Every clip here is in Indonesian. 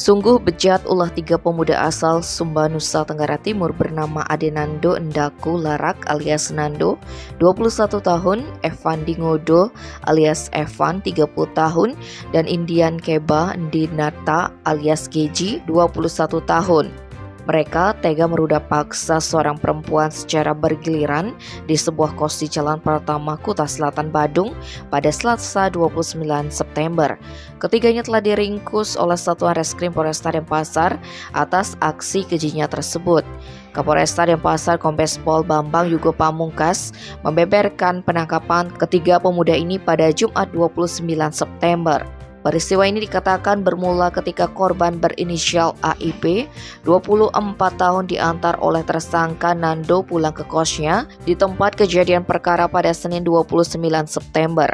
Sungguh bejat ulah tiga pemuda asal Sumba, Nusa Tenggara Timur bernama Adenando Endaku Larak alias Nando, 21 tahun, Evan Dingodo alias Evan, 30 tahun, dan Indian Keba Ndinata alias Geji, 21 tahun. Mereka tega merudak paksa seorang perempuan secara bergiliran di sebuah kos di Jalan Pratama, Kuta Selatan, Badung pada Selasa 29 September. Ketiganya telah diringkus oleh Satuan Reskrim Polresta Denpasar atas aksi kejinya tersebut. Kapolresta Denpasar Kombes Pol Bambang Yugo Pamungkas membeberkan penangkapan ketiga pemuda ini pada Jumat 29 September. Peristiwa ini dikatakan bermula ketika korban berinisial AIP, 24 tahun, diantar oleh tersangka Nando pulang ke kosnya di tempat kejadian perkara pada Senin 29 September.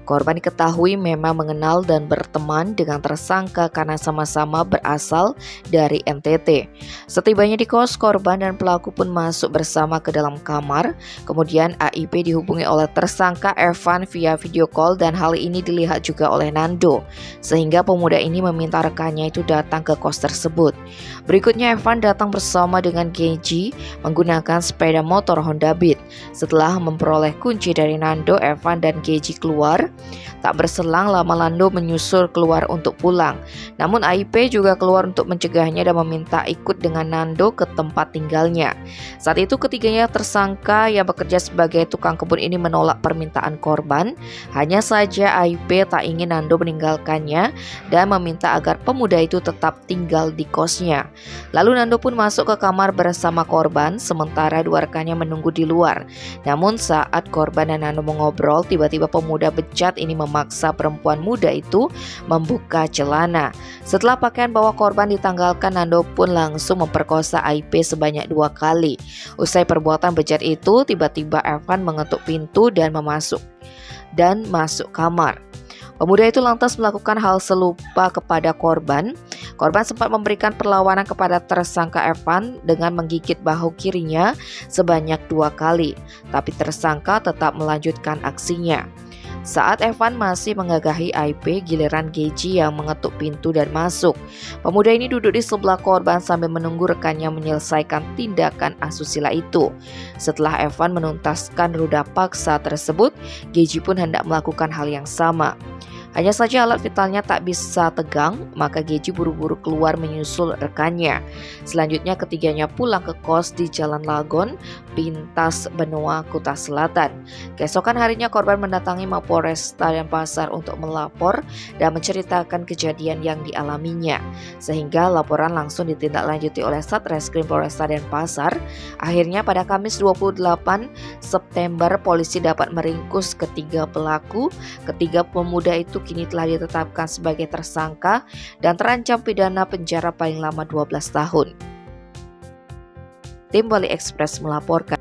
Korban diketahui memang mengenal dan berteman dengan tersangka karena sama-sama berasal dari NTT. Setibanya di kos, korban dan pelaku pun masuk bersama ke dalam kamar. Kemudian AIP dihubungi oleh tersangka Evan via video call dan hal ini dilihat juga oleh Nando, sehingga pemuda ini meminta rekannya itu datang ke kos tersebut. Berikutnya Evan datang bersama dengan Geji menggunakan sepeda motor Honda Beat. Setelah memperoleh kunci dari Nando, Evan dan Geji keluar. Tak berselang lama Nando menyusul keluar untuk pulang. Namun AIP juga keluar untuk mencegahnya dan meminta ikut dengan Nando ke tempat tinggalnya. Saat itu ketiganya tersangka yang bekerja sebagai tukang kebun ini menolak permintaan korban. Hanya saja AIP tak ingin Nando meninggalkannya dan meminta agar pemuda itu tetap tinggal di kosnya. Lalu Nando pun masuk ke kamar bersama korban, sementara dua rekannya menunggu di luar. Namun saat korban dan Nando mengobrol, tiba-tiba pemuda bejat ini memaksa perempuan muda itu membuka celana. Setelah pakaian bawah korban ditanggalkan, Nando pun langsung memperkosa AIP sebanyak 2 kali. Usai perbuatan bejat itu, tiba-tiba Evan mengetuk pintu dan masuk kamar. Pemuda itu lantas melakukan hal serupa kepada korban. Korban sempat memberikan perlawanan kepada tersangka Evan dengan menggigit bahu kirinya sebanyak 2 kali, tapi tersangka tetap melanjutkan aksinya. Saat Evan masih menggagahi AIP, giliran Geji yang mengetuk pintu dan masuk. Pemuda ini duduk di sebelah korban sambil menunggu rekannya menyelesaikan tindakan asusila itu. Setelah Evan menuntaskan ruda paksa tersebut, Geji pun hendak melakukan hal yang sama. Hanya saja alat vitalnya tak bisa tegang, maka Geji buru-buru keluar menyusul rekannya. Selanjutnya ketiganya pulang ke kos di Jalan Lagon, Pintas, Benoa, Kuta Selatan. Keesokan harinya korban mendatangi Mapolresta Denpasar untuk melapor dan menceritakan kejadian yang dialaminya. Sehingga laporan langsung ditindaklanjuti oleh Satreskrim Polresta Denpasar. Akhirnya pada Kamis 28 September polisi dapat meringkus ketiga pelaku. Ketiga pemuda itu kini telah ditetapkan sebagai tersangka dan terancam pidana penjara paling lama 12 tahun. Tim Bali Express melaporkan.